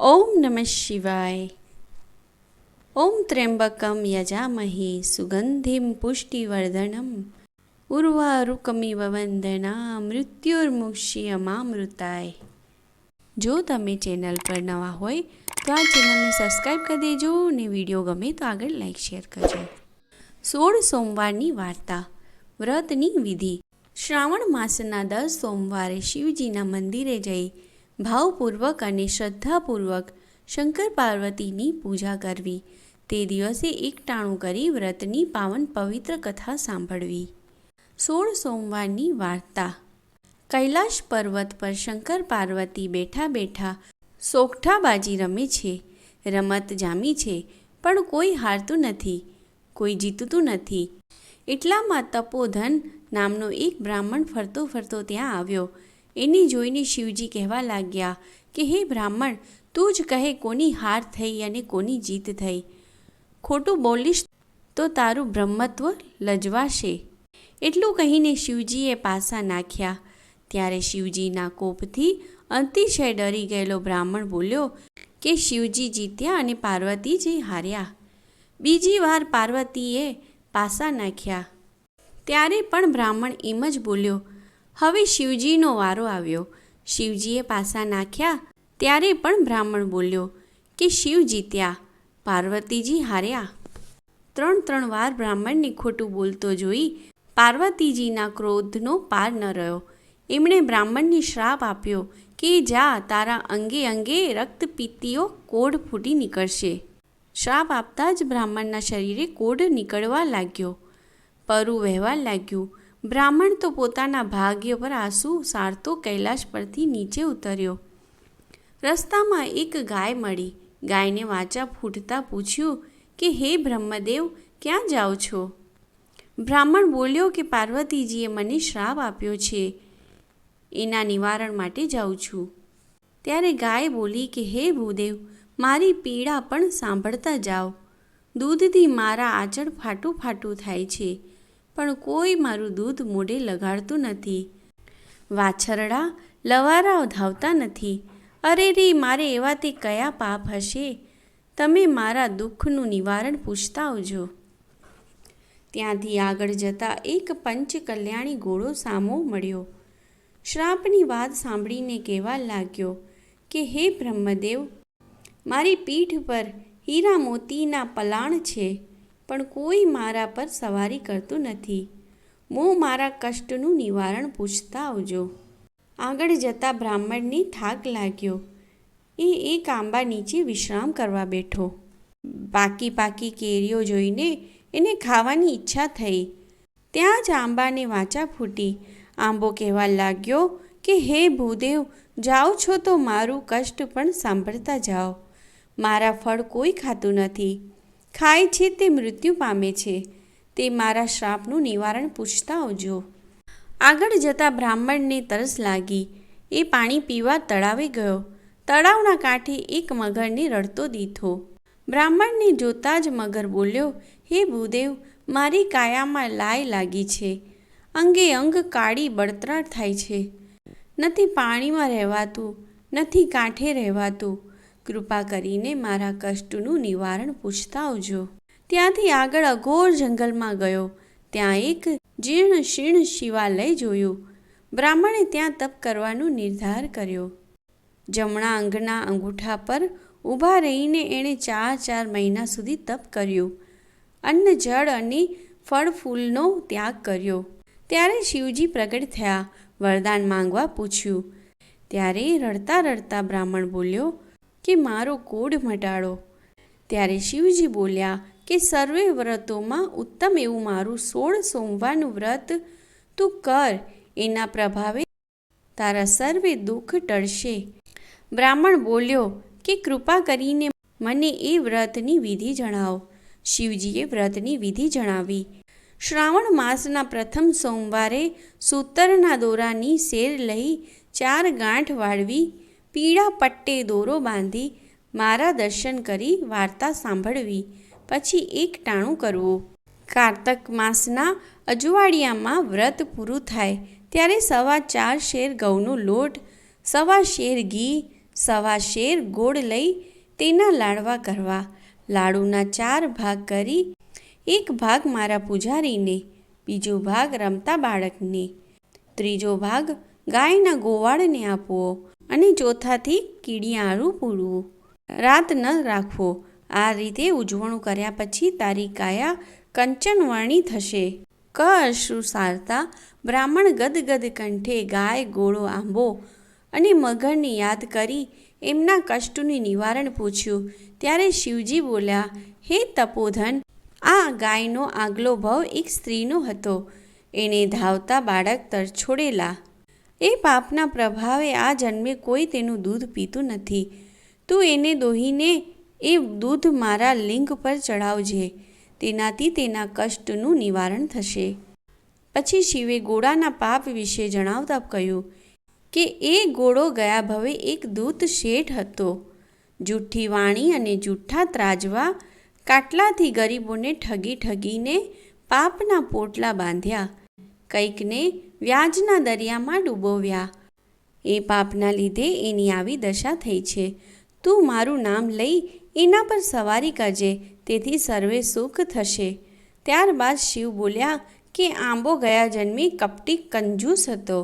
ओम नमः शिवाय। ओम त्र्यंबकम यजामहे सुगंधिम पुष्टिवर्धनम उर्वारुकमिव वंदना मृत्युर्मुक्षीयमामृताय। जो तमे चेनल पर नवा होय तो आ चेनल ने सब्सक्राइब कर देजो ने विडियो गमे तो आगे लाइक शेयर करजो। 16 सोमवारनी वार्ता। व्रतनी विधि। श्रावण मासना 10 सोमवारे शिवजीना मंदिरे जई भावपूर्वक अने श्रद्धापूर्वक शंकर पार्वतीनी पूजा करवी। ते दिवसे एकटाणुं करी व्रतनी पावन पवित्र कथा सांभळवी। 16 सोमवारनी वार्ता। कैलाश पर्वत पर शंकर पार्वती बैठा बैठा सोगठाबाजी रमे छे। रमत जामी छे पण कोई हारतुं नथी, कोई जीततुं नथी। એટલામાં તપોધન નામનો એક બ્રાહ્મણ ફરતો ફરતો ત્યાં આવ્યો। એને જોઈને શિવજી કહેવા લાગ્યા કે હે બ્રાહ્મણ, તું જ કહે કોની હાર થઈ અને કોની જીત થઈ। ખોટું બોલીશ તો તારું બ્રહ્મત્વ લજવાશે। એટલું કહીને શિવજીએ પાસા નાખ્યા। ત્યારે શિવજીના કોપથી અતિશય ડરી ગયેલો બ્રાહ્મણ બોલ્યો કે શિવજી જીત્યા અને પાર્વતીજી હાર્યા। બીજી વાર પાર્વતીએ પાસા નાખ્યા ત્યારે પણ બ્રાહ્મણ એમ જ બોલ્યો। હવે શિવજીનો વારો આવ્યો। શિવજીએ પાસા નાખ્યા ત્યારે પણ બ્રાહ્મણ બોલ્યો કે શિવ જીત્યા, પાર્વતીજી હાર્યા। ત્રણ વાર બ્રાહ્મણને ખોટું બોલતો જોઈ પાર્વતીજીના ક્રોધનો પાર ન રહ્યો। એમણે બ્રાહ્મણને શ્રાપ આપ્યો કે જા, તારા અંગે અંગે રક્તપિત્તીઓ કોઢ ફૂટી નીકળશે। શ્રાપ આપતા જ બ્રાહ્મણના શરીરે કોઢ નીકળવા લાગ્યો, પરું વહેવા લાગ્યું। બ્રાહ્મણ તો પોતાના ભાગ્ય પર આંસુ સારતો કૈલાશ પરથી નીચે ઉતર્યો। રસ્તામાં એક ગાય મળી। ગાયને વાચા ફૂટતા પૂછ્યું કે હે બ્રહ્મદેવ, ક્યાં જાઓ છો? બ્રાહ્મણ બોલ્યો કે પાર્વતીજીએ મને શ્રાપ આપ્યો છે, એના નિવારણ માટે જાઉં છું। ત્યારે ગાય બોલી કે હે ભૂદેવ, મારી પીડા પણ સાંભળતા જાઓ। દૂધથી મારા આંચળ ફાટું ફાટું થાય છે, પણ કોઈ મારું દૂધ મોઢે લગાડતું નથી। વાછરડા લવારાઓ ધાવતા નથી। અરે રે, મારે એવા તે કયા પાપ હશે? તમે મારા દુઃખનું નિવારણ પૂછતા આવજો। ત્યાંથી આગળ જતા એક પંચકલ્યાણી ઘોડો સામો મળ્યો। શ્રાપની વાત સાંભળીને કહેવા લાગ્યો કે હે બ્રહ્મદેવ, મારી પીઠ પર હીરા મોતીના પલાણ છે, પણ કોઈ મારા પર સવારી કરતું નથી। મો મારા કષ્ટનું નિવારણ પૂછતા આવજો। આગળ જતા બ્રાહ્મણને થાક લાગ્યો। એ એક આંબા નીચે વિશ્રામ કરવા બેઠો। પાકી પાકી કેરીઓ જોઈને એને ખાવાની ઈચ્છા થઈ। ત્યાં જ આંબાને વાચા ફૂટી। આંબો કહેવા લાગ્યો કે હે ભૂદેવ, જાઓ છો તો મારું કષ્ટ પણ સાંભળતા જાઓ। મારા ફળ કોઈ ખાતું નથી, ખાય છે તે મૃત્યુ પામે છે। તે મારા શ્રાપનું નિવારણ પૂછતા આવજો। આગળ જતા બ્રાહ્મણને તરસ લાગી। એ પાણી પીવા તળાવે ગયો। તળાવના કાંઠે એક મગરને રડતો દીઠો। બ્રાહ્મણને જોતા જ મગર બોલ્યો, હે ભૂદેવ, મારી કાયામાં લાય લાગી છે। અંગે અંગ કાળી બળતરાટ થાય છે। નથી પાણીમાં રહેવાતું, નથી કાંઠે રહેવાતું। કૃપા કરીને મારા કષ્ટનું નિવારણ પૂછતા આવજો। ત્યાંથી આગળ અઘોર જંગલમાં ગયો। ત્યાં એક જીર્ણ શીર્ણ શિવાલય જોયું। બ્રાહ્મણે ત્યાં તપ કરવાનો નિર્ધાર કર્યો। જમણા અંગના અંગૂઠા પર ઊભા રહીને એણે 4 મહિના સુધી તપ કર્યું। અન્ન જળ અને ફળ ફૂલનો ત્યાગ કર્યો। ત્યારે શિવજી પ્રગટ થયા। વરદાન માંગવા પૂછ્યું। ત્યારે રડતા રડતા બ્રાહ્મણ બોલ્યો કે મારો કોઢ મટાડો। ત્યારે શિવજી બોલ્યા કે સર્વે વ્રતોમાં ઉત્તમ એવું મારું 16 સોમવારનું વ્રત તું કર, એના પ્રભાવે તારા સર્વે દુઃખ ટળશે। બ્રાહ્મણ બોલ્યો કે કૃપા કરીને મને એ વ્રતની વિધિ જણાવો। શિવજીએ વ્રતની વિધિ જણાવી। શ્રાવણ માસના પ્રથમ સોમવારે સૂતરના દોરાની શેર લઈ 4 ગાંઠ વાળવી, પીળા પટ્ટે દોરો બાંધી મારા દર્શન કરી વાર્તા સાંભળવી, પછી એકટાણું કરવું। કારતક માસના અજવાળિયામાં વ્રત પૂરું થાય ત્યારે 4.25 શેર ઘઉંનો લોટ, 1.25 શેર ઘી, સવા શેર ગોળ લઈ તેના લાડવા કરવા. લાડુના 4 ભાગ કરી, એક ભાગ મારા પૂજારીને, બીજો ભાગ રમતા બાળકને, ત્રીજો ભાગ ગાયના ગોવાળને આપવો અને ચોથાથી કીડિયાળું પૂરવું. રાત ન રાખવો. આ રીતે ઉજવણું કર્યા પછી તારી કાયા કંચનવર્ણી થશે. અશ્રુ સારતા બ્રાહ્મણ ગદગદ કંઠે ગાય, ગોળો, આંબો અને મગરને યાદ કરી એમના કષ્ટનું નિવારણ પૂછ્યું. ત્યારે શિવજી બોલ્યા, હે તપોધન, આ ગાયનો આગલો ભાવ એક સ્ત્રીનો હતો. એણે ધાવતા બાળક તરછોડેલા. એ પાપના પ્રભાવે આ જન્મે કોઈ તેનું દૂધ પીતું નથી. તું એને દોહીને એ દૂધ મારા લિંગ પર ચડાવજે. તેનાથી તેના કષ્ટનું નિવારણ થશે. પછી શિવે ઘોડાના પાપ વિશે જણાવતા કહ્યું કે એ ઘોડો ગયા ભવે એક દૂત શેઠ હતો. જૂઠી વાણી અને જૂઠા ત્રાજવા કાટલાથી ગરીબોને ઠગીને પાપના પોટલા બાંધ્યા. કંઈકને વ્યાજના દરિયામાં ડૂબોવ્યા. એ પાપના લીધે એની આવી દશા થઈ છે. તું મારું નામ લઈ એના પર સવારી કરજે, તેથી સર્વે સુખ થશે. ત્યારબાદ શિવ બોલ્યા કે આંબો ગયા જન્મે કપટી કંજૂસ હતો.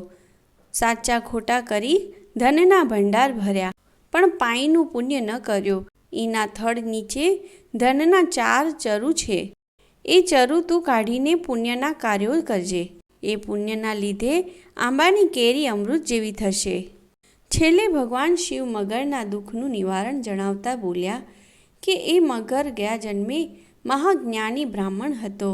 સાચા ખોટા કરી ધનના ભંડાર ભર્યા, પણ પાઈનું પુણ્ય ન કર્યો. એના થડ નીચે ધનના 4 ચરુ છે. એ ચરુ તું કાઢીને પુણ્યના કાર્યો કરજે. એ પુણ્યના લીધે આંબાની કેરી અમૃત જેવી થશે. છેલ્લે ભગવાન શિવ મગરના દુઃખનું નિવારણ જણાવતા બોલ્યા કે એ મગર ગયા જન્મે મહાજ્ઞાની બ્રાહ્મણ હતો.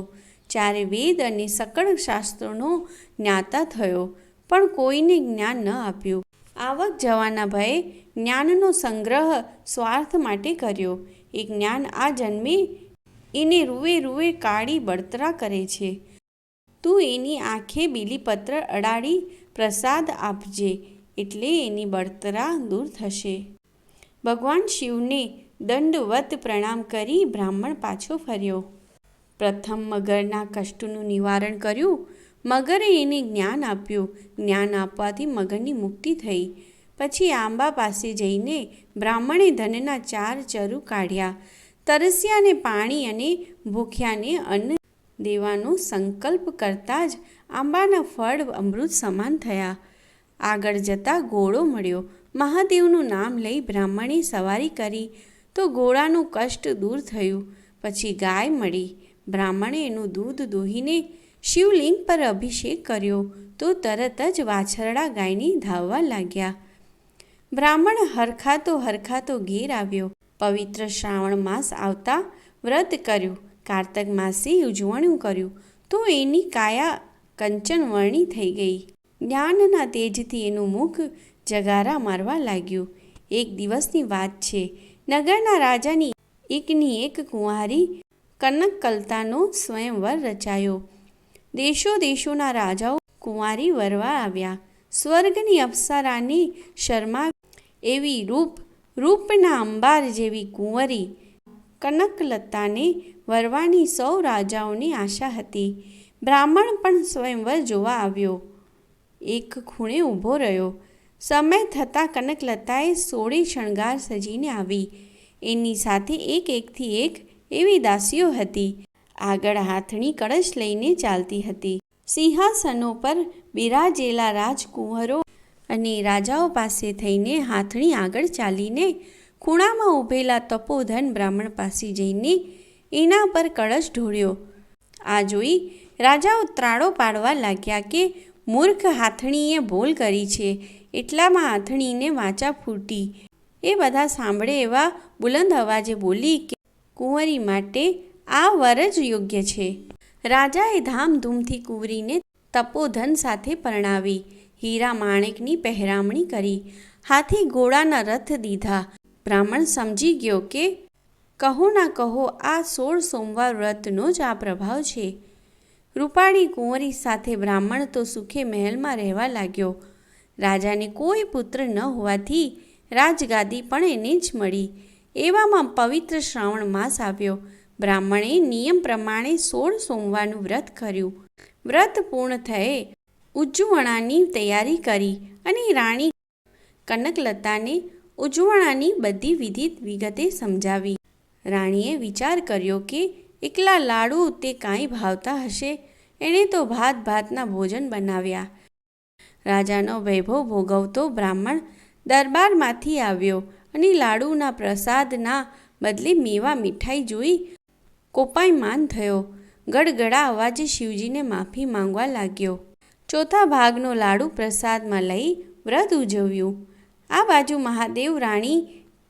4 વેદ અને સકળ શાસ્ત્રોનો જ્ઞાતા થયો, પણ કોઈને જ્ઞાન ન આપ્યું. આવક જવાના ભયે જ્ઞાનનો સંગ્રહ સ્વાર્થ માટે કર્યો. એ જ્ઞાન આ જન્મે એને રૂએ કાળી બળતરા કરે છે. તું એની આંખે બીલીપત્ર અડાડી પ્રસાદ આપજે, એટલે એની બળતરા દૂર થશે. ભગવાન શિવને દંડવત પ્રણામ કરી બ્રાહ્મણ પાછો ફર્યો. પ્રથમ મગરના કષ્ટનું નિવારણ કર્યું. મગરે એને જ્ઞાન આપ્યું. જ્ઞાન આપવાથી મગરની મુક્તિ થઈ. પછી આંબા પાસે જઈને બ્રાહ્મણે ધનના 4 ચરુ કાઢ્યા. તરસ્યાને પાણી અને ભૂખ્યાને અન્ન દેવાનો સંકલ્પ કરતાં જ આંબાના ફળ અમૃત સમાન થયા. આગળ જતાં ઘોડો મળ્યો. મહાદેવનું નામ લઈ બ્રાહ્મણે સવારી કરી તો ઘોડાનું કષ્ટ દૂર થયું. પછી ગાય મળી. બ્રાહ્મણે એનું દૂધ દોહીને શિવલિંગ પર અભિષેક કર્યો તો તરત જ વાછરડા ગાયની ધાવવા લાગ્યા. બ્રાહ્મણ હરખાતો ઘેર આવ્યો. પવિત્ર શ્રાવણ માસ આવતા વ્રત કર્યું. કારતક માસે ઉજવણું કર્યું તો એની કાયા કંચનવર્ણી થઈ ગઈ. જ્ઞાનના તેજથી એનું મુખ જગારા મારવા લાગ્યું. એક દિવસની વાત છે. નગરના રાજાની એકની એક કુંવારી કનકલતાનો સ્વયંવર રચાયો. દેશોના રાજાઓ કુંવારી વરવા આવ્યા. સ્વર્ગની અપ્સરાની શર્મા એવી રૂપના અંબાર જેવી કુંવરી કનકલતાને વરવાની સૌ રાજાઓની આશા હતી. બ્રાહ્મણ પણ સ્વયંવર જોવા આવ્યો. એક ખૂણે ઊભો રહ્યો. સમય થતાં કનકલતાએ 16 શણગાર સજીને આવી. એની સાથે એકથી એક એવી દાસીઓ હતી. આગળ હાથણી કળશ લઈને ચાલતી હતી. સિંહાસનો પર બિરાજેલા રાજકુંવરો અને રાજાઓ પાસે થઈને હાથણી આગળ ચાલીને ખૂણામાં ઊભેલા તપોધન બ્રાહ્મણ પાસે જઈને એના પર કળશ ઢોળ્યો. આ જોઈ રાજાઓ ત્રાળો પાડવા લાગ્યા કે મૂર્ખ હાથણીએ ભૂલ કરી છે. એટલામાં હાથણીને વાચા ફૂટી. એ બધા સાંભળે એવા બુલંદ અવાજે બોલી કે કુંવરી માટે આ વર જ યોગ્ય છે. રાજાએ ધામધૂમથી કુંવરીને તપોધન સાથે પરણાવી. હીરા માણેકની પહેરામણી કરી. હાથી ઘોડાના રથ દીધા. બ્રાહ્મણ સમજી ગયો કે કહો ના કહો આ 16 સોમવાર વ્રતનો જ આ પ્રભાવ છે. રૂપાળી કુંવરી સાથે બ્રાહ્મણ તો સુખે મહેલમાં રહેવા લાગ્યો. રાજાને કોઈ પુત્ર ન હોવાથી રાજગાદી પણ એને જ મળી. એવામાં પવિત્ર શ્રાવણ માસ આવ્યો. બ્રાહ્મણે નિયમ પ્રમાણે 16 સોમવારનું વ્રત કર્યું. વ્રત પૂર્ણ થયે ઉજ્જવણાની તૈયારી કરી અને રાણી કનકલતાને ઉજવણાની બધી વિધિ વિગતે સમજાવી. રાણીએ વિચાર કર્યો કે એકલા લાડુ તે કાંઈ ભાવતા હશે. એણે તો ભાતના ભોજન બનાવ્યા. રાજાનો વૈભવ ભોગવતો બ્રાહ્મણ દરબારમાંથી આવ્યો અને લાડુના પ્રસાદના બદલે મેવા મીઠાઈ જોઈ કોપાયમાન થયો. ગડગડા અવાજે શિવજીને માફી માંગવા લાગ્યો. ચોથા ભાગનો લાડુ પ્રસાદમાં લઈ વ્રત ઉજવ્યું. આ બાજુ મહાદેવ રાણી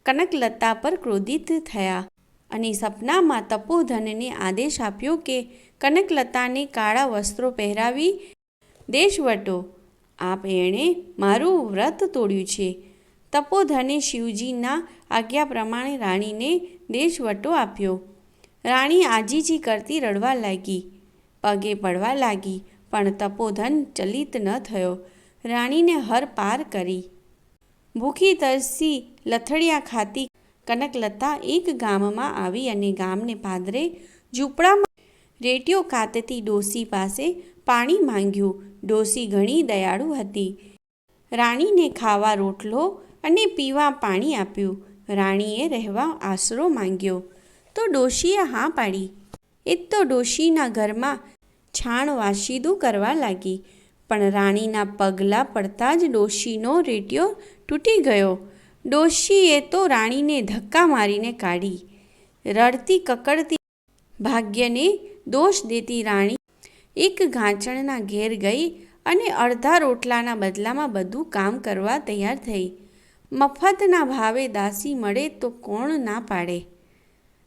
કનકલતા પર ક્રોધિત થયા અને સપનામાં તપોધનને આદેશ આપ્યો કે કનકલતાને કાળા વસ્ત્રો પહેરાવી દેશવટો આપ. એણે મારું વ્રત તોડ્યું છે. તપોધને શિવજીના આજ્ઞા પ્રમાણે રાણીને દેશવટો આપ્યો. રાણી આજીજી કરતી રડવા લાગી, પગે પડવા લાગી, પણ તપોધન ચલિત ન થયો. રાણીને હર પાર કરી. ભૂખી તરસી લથડિયા ખાતી કનકલતા એક ગામમાં આવી અને ગામને પાદરે ઝૂંપડામાં રેટીઓ કાતતી ડોસી પાસે પાણી માંગ્યું. ડોસી ઘણી દયાળુ હતી. રાણીને ખાવા રોટલો અને પીવા પાણી આપ્યું. રાણીએ રહેવા આશરો માંગ્યો તો ડોશીએ હા પાડી. એ તો ડોશીના ઘરમાં છાણ વાસીદું કરવા લાગી. પણ રાણીના પગલાં પડતા જ ડોશીનો રેટીઓ તૂટી ગયો. ડોશીએ તો રાણીને ધક્કા મારીને કાઢી. રડતી કકડતી ભાગ્યને દોષ દેતી રાણી એક ગાંચણના ઘેર ગઈ અને અડધા રોટલાના બદલામાં બધું કામ કરવા તૈયાર થઈ. મફતના ભાવે દાસી મળે તો કોણ ના પાડે.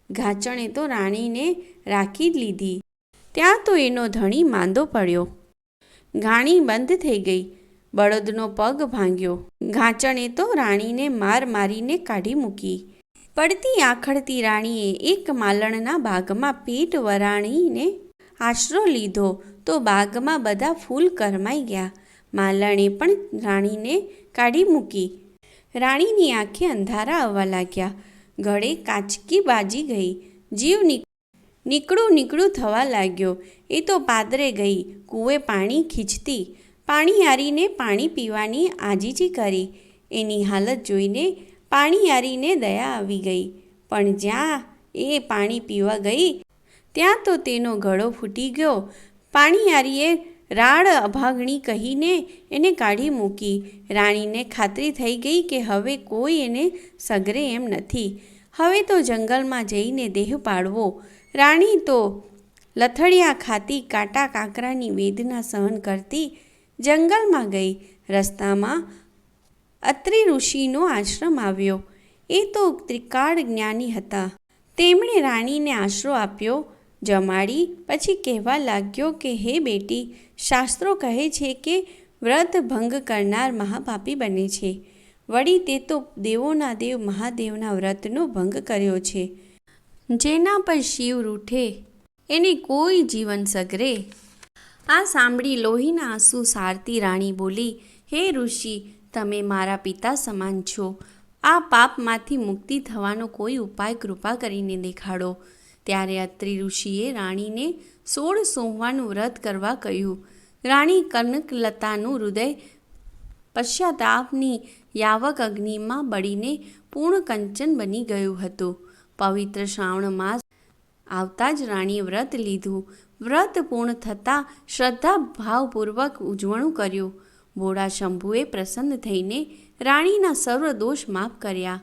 ગાંચણે તો રાણીને રાખી લીધી. ત્યાં તો એનો ધણી માંદો પડ્યો. ઘાણી બંધ થઈ ગઈ. બળદનો પગ ભાંગ્યો. ગાંચણે તો રાણીને મારીને કાઢી મૂકી. પડતી આખડતી રાણીએ એક માલણના બાગમાં પેટ વરાણીને આશરો લીધો તો બાગમાં બધા ફૂલ કરમાઈ ગયા. માલણે પણ રાણીને કાઢી મૂકી. રાણીની આંખે અંધારા આવવા લાગ્યા. ગળે કાચકી બાજી ગઈ. જીવ નીકળું થવા લાગ્યો. એ તો પાદરે ગઈ. કૂએ પાણી ખીંચતી પાણીયારીને પાણી પીવાની આજીજી કરી. એની હાલત જોઈને પાણીયારીને દયા આવી ગઈ. પણ જ્યાં એ પાણી પીવા ગઈ ત્યાં તો તેનો ગળો ફૂટી ગયો. પાણીયારીએ રાડ અભાગણી કહીને એને કાઢી મૂકી. રાણીને ખાતરી થઈ ગઈ કે હવે કોઈ એને સગરે એમ નથી. હવે તો જંગલમાં જઈને દેહ પાડવો. રાણી તો લથડિયા ખાતી કાંટા કાંકરાની વેદના સહન કરતી જંગલમાં ગઈ. રસ્તામાં અત્રિ ઋષિનો આશ્રમ આવ્યો. એ તો ત્રિકાળ જ્ઞાની હતા. તેમણે રાણીને આશરો આપ્યો, જમાડી. પછી કહેવા લાગ્યો કે હે બેટી, શાસ્ત્રો કહે છે કે વ્રત ભંગ કરનાર મહાપાપી બને છે. વળી તે તો દેવોના દેવ મહાદેવના વ્રતનો ભંગ કર્યો છે. જેના પર શિવ રૂઠે એને કોઈ જીવન સગરે. આ સાંભળી લોહીના આંસુ સારતી રાણી બોલી, હે ઋષિ, તમે મારા પિતા સમાન છો. આ પાપમાંથી મુક્તિ થવાનો કોઈ ઉપાય કૃપા કરીને દેખાડો. ત્યારે અત્રિ ઋષિએ રાણીને 16 સોમવારનું વ્રત કરવા કહ્યું. રાણી કનકલતાનું હૃદય પશ્ચાતાપની યાવક અગ્નિમાં બળીને પૂર્ણ કંચન બની ગયું હતું. પવિત્ર શ્રાવણ માસ આવતા જ રાણીએ વ્રત લીધું. વ્રત પૂર્ણ થતાં શ્રદ્ધા ભાવપૂર્વક ઉજવણું કર્યું. ભોળા શંભુએ પ્રસન્ન થઈને રાણીના સર્વ દોષ માફ કર્યા.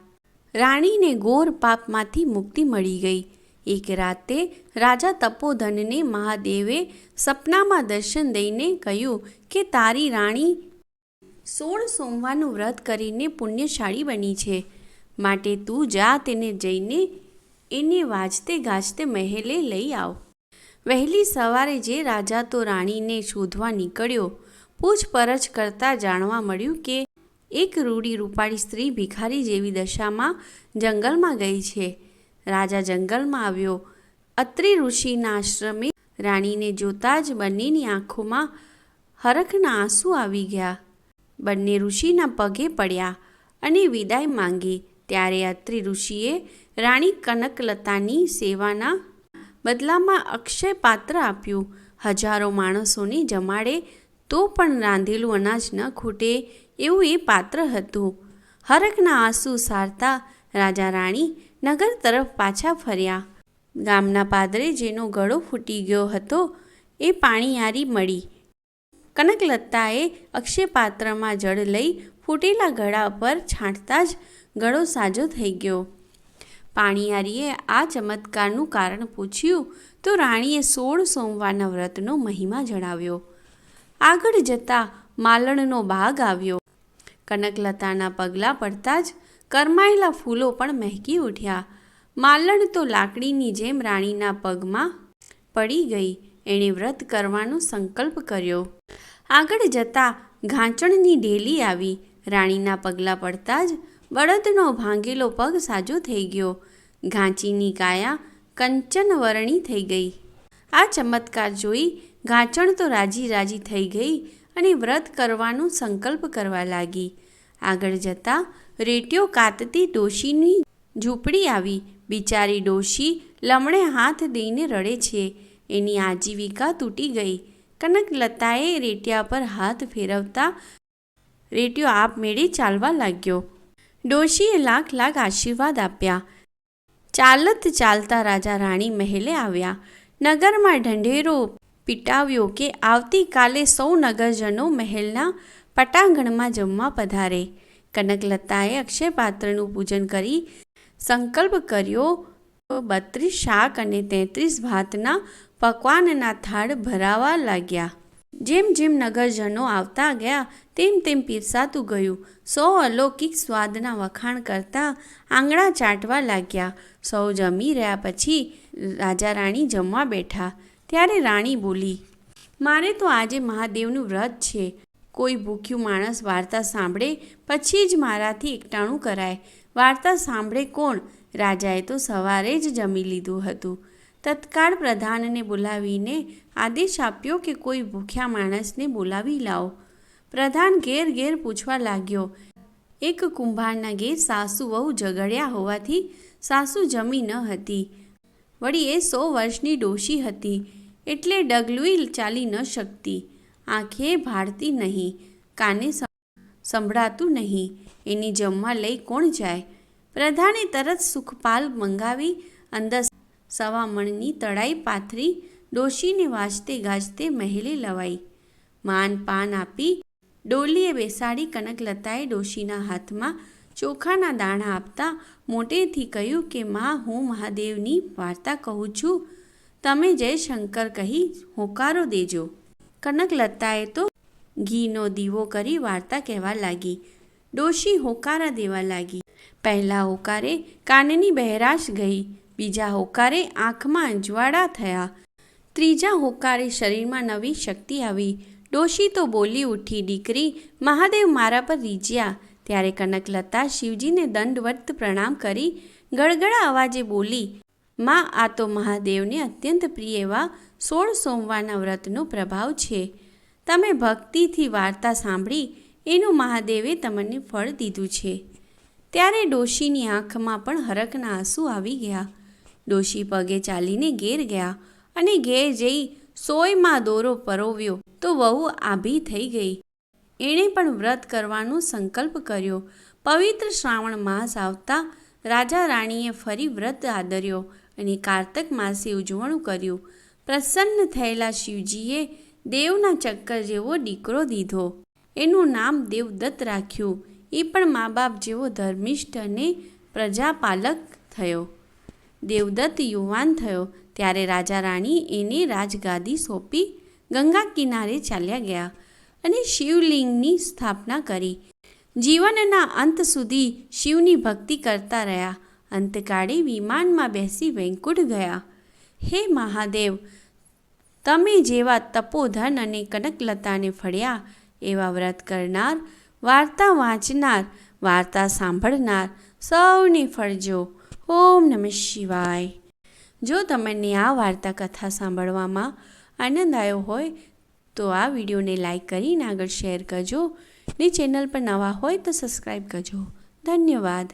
રાણીને ઘોર પાપમાંથી મુક્તિ મળી ગઈ. એક રાતે રાજા તપોધનને મહાદેવે સપનામાં દર્શન દઈને કહ્યું કે તારી રાણી 16 સોમવારનું વ્રત કરીને પુણ્યશાળી બની છે. માટે તું જા, તેને જઈને એને વાજતે ગાજતે મહેલે લઈ આવ. વહેલી સવારે જે રાજા તો રાણીને શોધવા નીકળ્યો. પૂછપરછ કરતાં જાણવા મળ્યું કે એક રૂડી રૂપાળી સ્ત્રી ભિખારી જેવી દશામાં જંગલમાં ગઈ છે. રાજા જંગલમાં આવ્યો. અત્રિ ઋષિના આશ્રમે રાણીને જોતાં જ બંનેની આંખોમાં હરખના આંસુ આવી ગયા. બંને ઋષિના પગે પડ્યા અને વિદાય માંગી. ત્યારે અત્રિ ઋષિએ રાણી કનકલતાની સેવાના બદલામાં અક્ષય પાત્ર આપ્યું. હજારો માણસોને જમાડે તો પણ રાંધેલું અનાજ ન ખૂટે એવું એ પાત્ર હતું. હરખના આંસુ સારતા રાજા રાણી નગર તરફ પાછા ફર્યા. ગામના પાદરે જેનો ગળો ફૂટી ગયો હતો એ પાણીયારી મળી. કનકલતાએ અક્ષયપાત્રમાં જળ લઈ ફૂટેલા ગળા પર છાંટતા જ ગળો સાજો થઈ ગયો. પાણીયારીએ આ ચમત્કારનું કારણ પૂછ્યું તો રાણીએ 16 સોમવારના વ્રતનો મહિમા જણાવ્યો. આગળ જતાં માલણનો ભાગ આવ્યો. કનકલતાના પગલાં પડતા જ કરમાયેલા ફૂલો પણ મહેકી ઉઠ્યા. માલણ તો લાકડીની જેમ રાણીના પગમાં પડી ગઈ. એણે વ્રત કરવાનો સંકલ્પ કર્યો. આગળ જતાં ઘાંચણની ઢેલી આવી. રાણીના પગલાં પડતા જ બળદનો ભાંગેલો પગ સાજો થઈ ગયો. ઘાંચીની કાયા કંચનવર્ણી થઈ ગઈ. આ ચમત્કાર જોઈ ઘાંચણ તો રાજી રાજી થઈ ગઈ અને વ્રત કરવાનો સંકલ્પ કરવા લાગી. આગળ જતાં રેટીઓ કાતતી ડોશીની ઝૂંપડી આવી. બિચારી ડોશી લમણે હાથ દઈને રડે છે. એની આજીવિકા તૂટી ગઈ. કનકલતાએ રેટિયા પર હાથ ફેરવતા રેટિયો આપમેળે ચાલવા લાગ્યો. ડોશીએ લાખ લાખ આશીર્વાદ આપ્યા. ચાલત ચાલતા રાજા રાણી મહેલે આવ્યા. નગરમાં ઢંઢેરો પીટાવ્યો કે આવતીકાલે સૌ નગરજનો મહેલના પટાંગણમાં જમવા પધારે. કનકલતાએ અક્ષયપાત્રનું પૂજન કરી સંકલ્પ કર્યો. 32 શાક અને 33 ભાતના પકવાનના થાળ ભરાવા લાગ્યા. જેમ જેમ નગરજનો આવતા ગયા તેમ તેમ પીરસાતું ગયું. સૌ અલૌકિક સ્વાદના વખાણ કરતા આંગળા ચાટવા લાગ્યા. સૌ જમી રહ્યા પછી રાજા રાણી જમવા બેઠા. ત્યારે રાણી બોલી, મારે તો આજે મહાદેવનું વ્રત છે. કોઈ ભૂખ્યું માણસ વાર્તા સાંભળે પછી જ મારાથી એકટાણું કરાય. વાર્તા સાંભળે કોણ? રાજાએ તો સવારે જ જમી લીધું હતું. તત્કાળ પ્રધાનને બોલાવીને આદેશ આપ્યો કે કોઈ ભૂખ્યા માણસને બોલાવી લાવો. પ્રધાન ઘેર ઘેર પૂછવા લાગ્યો. એક કુંભારના ઘેર સાસુ વહુ ઝઘડ્યા હોવાથી સાસુ જમી ન હતી. વળી એ 100 વર્ષની ડોશી હતી એટલે ડગલું ચાલી ન શકતી. આંખે ભાળતી નહીં, કાને સંભળાતું નહીં. એની જમવા લઈ કોણ જાય? પ્રધાને તરત સુખપાલ મંગાવી અંદર 1.25 મણની તળાઈ પાથરી ડોશીને વાજતે ગાજતે મહેલે લવાઈ. માન પાન આપી ડોલીએ બેસાડી કનકલતાએ ડોશીના હાથમાં ચોખાના દાણા આપતા મોટેથી કહ્યું કે માં, હું મહાદેવની વાર્તા કહું છું. તમે જય શંકર કહી હોકારો દેજો. કનકલતાએ તો ઘીનો દીવો કરી વાર્તા કહેવા લાગી. ડોશી હોકારા દેવા લાગી. પહેલા હોકારે કાનની બહેરાશ ગઈ. બીજા હોકારે આંખમાં અંજવાળા થયા. ત્રીજા હોકારે શરીરમાં નવી શક્તિ આવી. ડોશી તો બોલી ઉઠી, દીકરી, મહાદેવ મારા પર રીઝ્યા. ત્યારે કનકલતા શિવજીને દંડવત પ્રણામ કરી ગળગળા અવાજે બોલી, માં, આ તો મહાદેવને અત્યંત પ્રિય એવા 16 સોમવારના વ્રતનો પ્રભાવ છે. તમે ભક્તિથી વાર્તા સાંભળી એનું મહાદેવે તમને ફળ દીધું છે. ત્યારે ડોશીની આંખમાં પણ હરખના આંસુ આવી ગયા. ડોશી પગે ચાલીને ઘેર ગયા અને ઘેર જઈ સોયમાં દોરો પરોવ્યો તો વહુ આભી થઈ ગઈ. એણે પણ વ્રત કરવાનો સંકલ્પ કર્યો. પવિત્ર શ્રાવણ માસ આવતા રાજા રાણીએ ફરી વ્રત આદર્યો અને કારતક માસે ઉજવણું કર્યું. પ્રસન્ન થયેલા શિવજીએ દેવના ચક્કર જેવો દીકરો દીધો. એનું નામ દેવદત્ત રાખ્યું. એ પણ મા બાપ જેવો ધર્મિષ્ઠ અને પ્રજાપાલક થયો. દેવદત્ત યુવાન થયો ત્યારે રાજા રાણી એને રાજગાદી સોંપી ગંગા કિનારે ચાલ્યા ગયા અને શિવલિંગની સ્થાપના કરી. જીવનના અંત સુધી શિવની ભક્તિ કરતા રહ્યા. અંતકાળે વિમાનમાં બેસી વૈકુંઠ ગયા. હે મહાદેવ, તમે જેવા તપોધન અને કનકલતાને ફળ્યા એવા વ્રત કરનાર, વાર્તા વાંચનાર, વાર્તા સાંભળનાર સૌને ફળજો. ઓમ નમઃ શિવાય. જો તમને આ વાર્તા કથા સાંભળવામાં આનંદ આવ્યો હોય તો આ વિડીયોને લાઈક કરીને આગળ શેર કરજો ને ચેનલ પર નવા હોય તો સબસ્ક્રાઈબ કરજો. ધન્યવાદ.